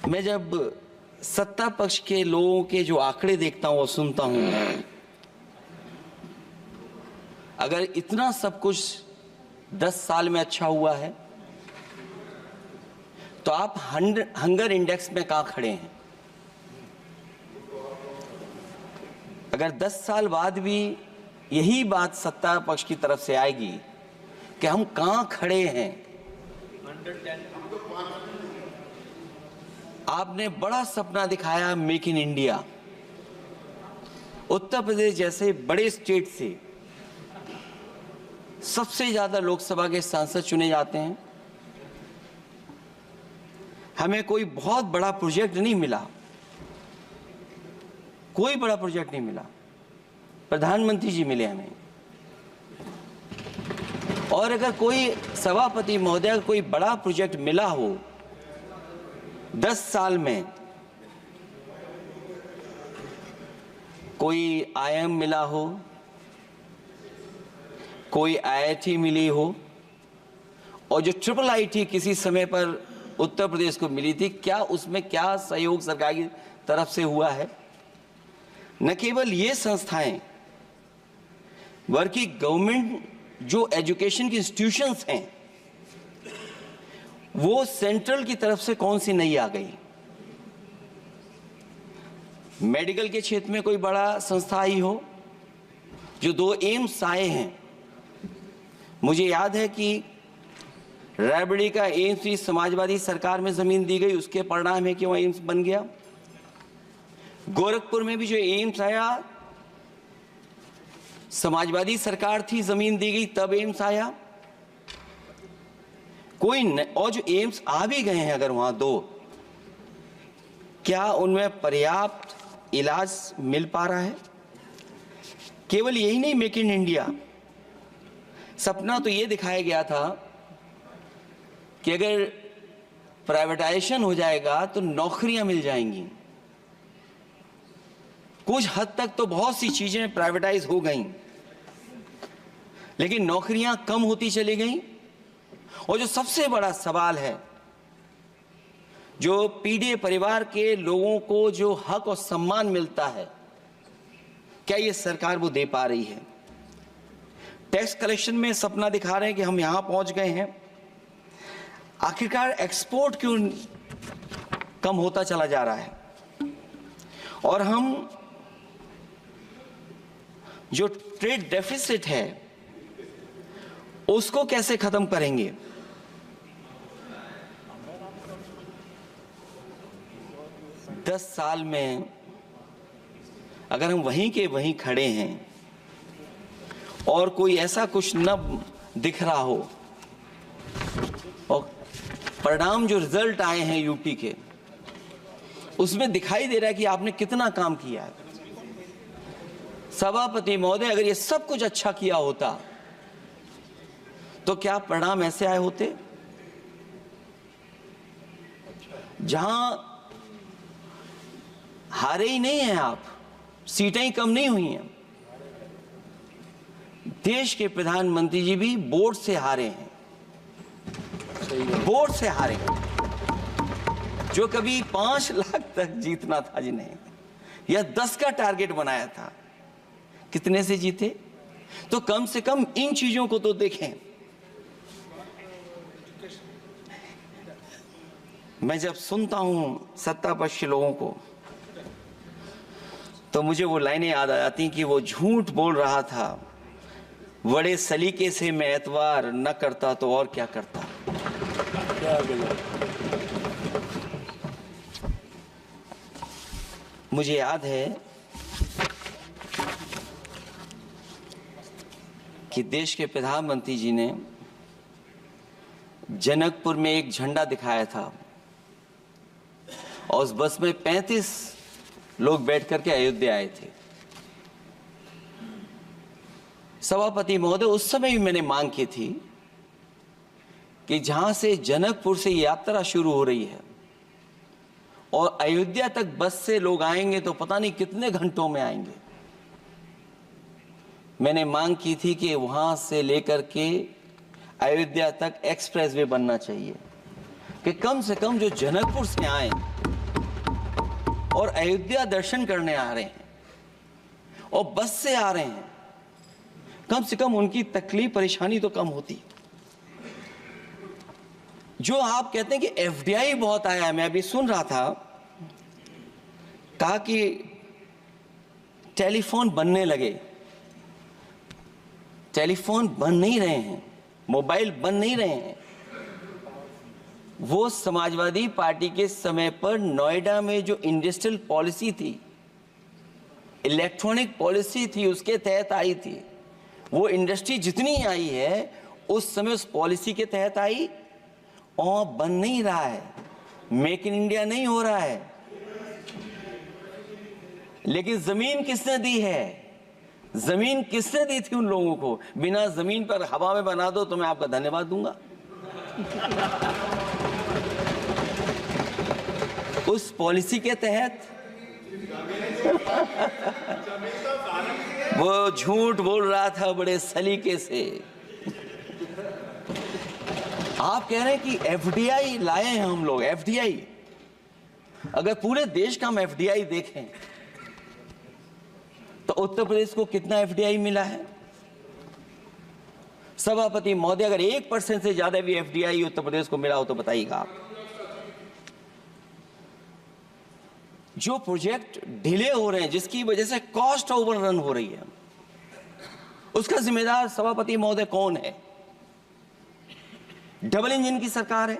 मैं जब सत्ता पक्ष के लोगों के जो आंकड़े देखता हूं और सुनता हूं, अगर इतना सब कुछ 10 साल में अच्छा हुआ है तो आप हंगर इंडेक्स में कहां खड़े हैं? अगर 10 साल बाद भी यही बात सत्ता पक्ष की तरफ से आएगी कि हम कहां खड़े हैं। आपने बड़ा सपना दिखाया make in India. Uttar Pradesh जैसे बड़े स्टेट से सबसे ज्यादा लोकसभा के सांसद चुने जाते हैं। हमें कोई बहुत बड़ा प्रोजेक्ट नहीं मिला, कोई बड़ा प्रोजेक्ट नहीं मिला। प्रधानमंत्री जी मिले हमें। और अगर कोई सभापति महोदय कोई बड़ा प्रोजेक्ट मिला हो 10 साल में, कोई आईआईएम मिला हो, कोई आईआईटी मिली हो, और जो ट्रिपल आईटी किसी समय पर उत्तर प्रदेश को मिली थी, क्या उसमें क्या सहयोग सरकार की तरफ से हुआ है? न केवल ये संस्थाएं बल्कि गवर्नमेंट जो एजुकेशन की इंस्टीट्यूशंस हैं वो सेंट्रल की तरफ से कौन सी नई आ गई? मेडिकल के क्षेत्र में कोई बड़ा संस्था आई हो? जो 2 एम्स आए हैं, मुझे याद है कि रायबरेली का एम्स भी समाजवादी सरकार में जमीन दी गई, उसके परिणाम है कि वह एम्स बन गया। गोरखपुर में भी जो एम्स आया समाजवादी सरकार थी, जमीन दी गई, तब एम्स आया। और जो एम्स आ भी गए हैं अगर वहां 2, क्या उनमें पर्याप्त इलाज मिल पा रहा है? केवल यही नहीं, मेक इन इंडिया सपना तो ये दिखाया गया था कि अगर प्राइवेटाइजेशन हो जाएगा तो नौकरियां मिल जाएंगी। कुछ हद तक तो बहुत सी चीजें प्राइवेटाइज हो गईं, लेकिन नौकरियां कम होती चली गईं। और जो सबसे बड़ा सवाल है, जो पीड़ित परिवार के लोगों को जो हक और सम्मान मिलता है, क्या ये सरकार वो दे पा रही है? टैक्स कलेक्शन में सपना दिखा रहे हैं कि हम यहां पहुंच गए हैं। आखिरकार एक्सपोर्ट क्यों कम होता चला जा रहा है? और हम जो ट्रेड डेफिसिट है उसको कैसे खत्म करेंगे? दस साल में अगर हम वहीं के वहीं खड़े हैं और कोई ऐसा कुछ न दिख रहा हो, और परिणाम जो रिजल्ट आए हैं यूपी के, उसमें दिखाई दे रहा है कि आपने कितना काम किया है। सभापति महोदय, अगर ये सब कुछ अच्छा किया होता तो क्या परिणाम ऐसे आए होते? जहां हारे ही नहीं हैं आप, सीटें ही कम नहीं हुई हैं। देश के प्रधानमंत्री जी भी बोर्ड से हारे हैं, बोर्ड से हारे हैं। जो कभी 5 लाख तक जीतना था जिन्हें, या 10 का टारगेट बनाया था, कितने से जीते? तो कम से कम इन चीजों को तो देखें। मैं जब सुनता हूं सत्ता पक्ष के लोगों को तो मुझे वो लाइनें याद आ जाती कि वो झूठ बोल रहा था, बड़े सलीके से मैं एतवार न करता तो और क्या करता। मुझे याद है कि देश के प्रधानमंत्री जी ने जनकपुर में एक झंडा दिखाया था और उस बस में 35 लोग बैठ करके अयोध्या आए थे। सभापति महोदय, उस समय भी मैंने मांग की थी कि जहां से जनकपुर से यात्रा शुरू हो रही है और अयोध्या तक बस से लोग आएंगे तो पता नहीं कितने घंटों में आएंगे। मैंने मांग की थी कि वहां से लेकर के अयोध्या तक एक्सप्रेसवे बनना चाहिए कि कम से कम जो जनकपुर से आए और अयोध्या दर्शन करने आ रहे हैं और बस से आ रहे हैं, कम से कम उनकी तकलीफ परेशानी तो कम होती। जो आप कहते हैं कि एफडीआई बहुत आया है, मैं अभी सुन रहा था, कहा कि टेलीफोन बनने लगे। टेलीफोन बन नहीं रहे हैं, मोबाइल बन नहीं रहे हैं। वो समाजवादी पार्टी के समय पर नोएडा में जो इंडस्ट्रियल पॉलिसी थी, इलेक्ट्रॉनिक पॉलिसी थी, उसके तहत आई थी। वो इंडस्ट्री जितनी आई है उस समय उस पॉलिसी के तहत आई और बन नहीं रहा है, मेक इन इंडिया नहीं हो रहा है। लेकिन जमीन किसने दी है? जमीन किसने दी थी उन लोगों को? बिना जमीन पर हवा में बना दो तो मैं आपका धन्यवाद दूंगा। उस पॉलिसी के तहत वो झूठ बोल रहा था बड़े सलीके से। आप कह रहे हैं कि एफडीआई लाए हैं हम लोग। एफडीआई, अगर पूरे देश का हम एफडीआई देखें तो उत्तर प्रदेश को कितना एफडीआई मिला है? सभापति महोदय, अगर 1% से ज्यादा भी एफडीआई उत्तर प्रदेश को मिला हो तो बताइएगा आप। जो प्रोजेक्ट डिले हो रहे हैं, जिसकी वजह से कॉस्ट ओवररन हो रही है, उसका जिम्मेदार सभापति महोदय कौन है? डबल इंजन की सरकार है।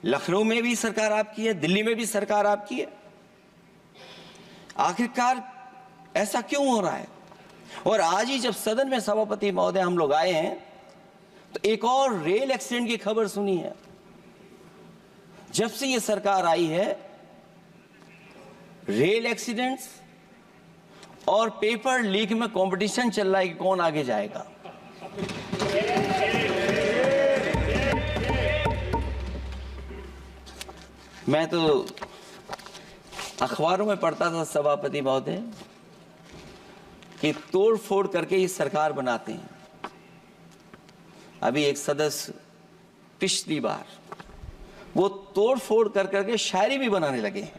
लखनऊ में भी सरकार आपकी है, दिल्ली में भी सरकार आपकी है। आखिरकार ऐसा क्यों हो रहा है? और आज ही जब सदन में सभापति महोदय हम लोग आए हैं तो एक और रेल एक्सीडेंट की खबर सुनी है। जब से ये सरकार आई है, रेल एक्सीडेंट्स और पेपर लीक में कंपटीशन चल रहा है कि कौन आगे जाएगा। मैं तो अखबारों में पढ़ता था सभापति महोदय कि तोड़ फोड़ करके ही सरकार बनाते हैं। अभी एक सदस्य पिछली बार वो तोड़ फोड़ कर करके शायरी भी बनाने लगे हैं।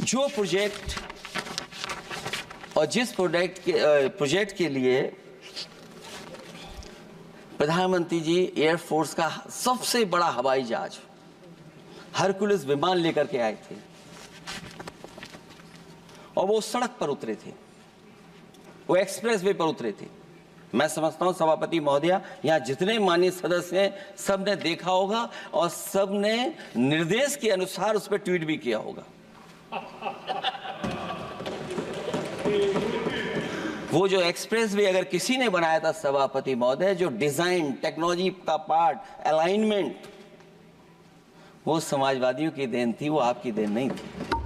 जो प्रोजेक्ट और जिस प्रोजेक्ट के लिए प्रधानमंत्री जी एयरफोर्स का सबसे बड़ा हवाई जहाज हरकुलिस विमान लेकर के आए थे और वो सड़क पर उतरे थे, वो एक्सप्रेस वे पर उतरे थे। मैं समझता हूं सभापति महोदय, यहां जितने माननीय सदस्य हैं सब ने देखा होगा और सब ने निर्देश के अनुसार उस पर ट्वीट भी किया होगा। वो जो एक्सप्रेस वे अगर किसी ने बनाया था सभापति महोदय, जो डिजाइन, टेक्नोलॉजी का पार्ट, अलाइनमेंट, वो समाजवादियों की देन थी, वो आपकी देन नहीं थी।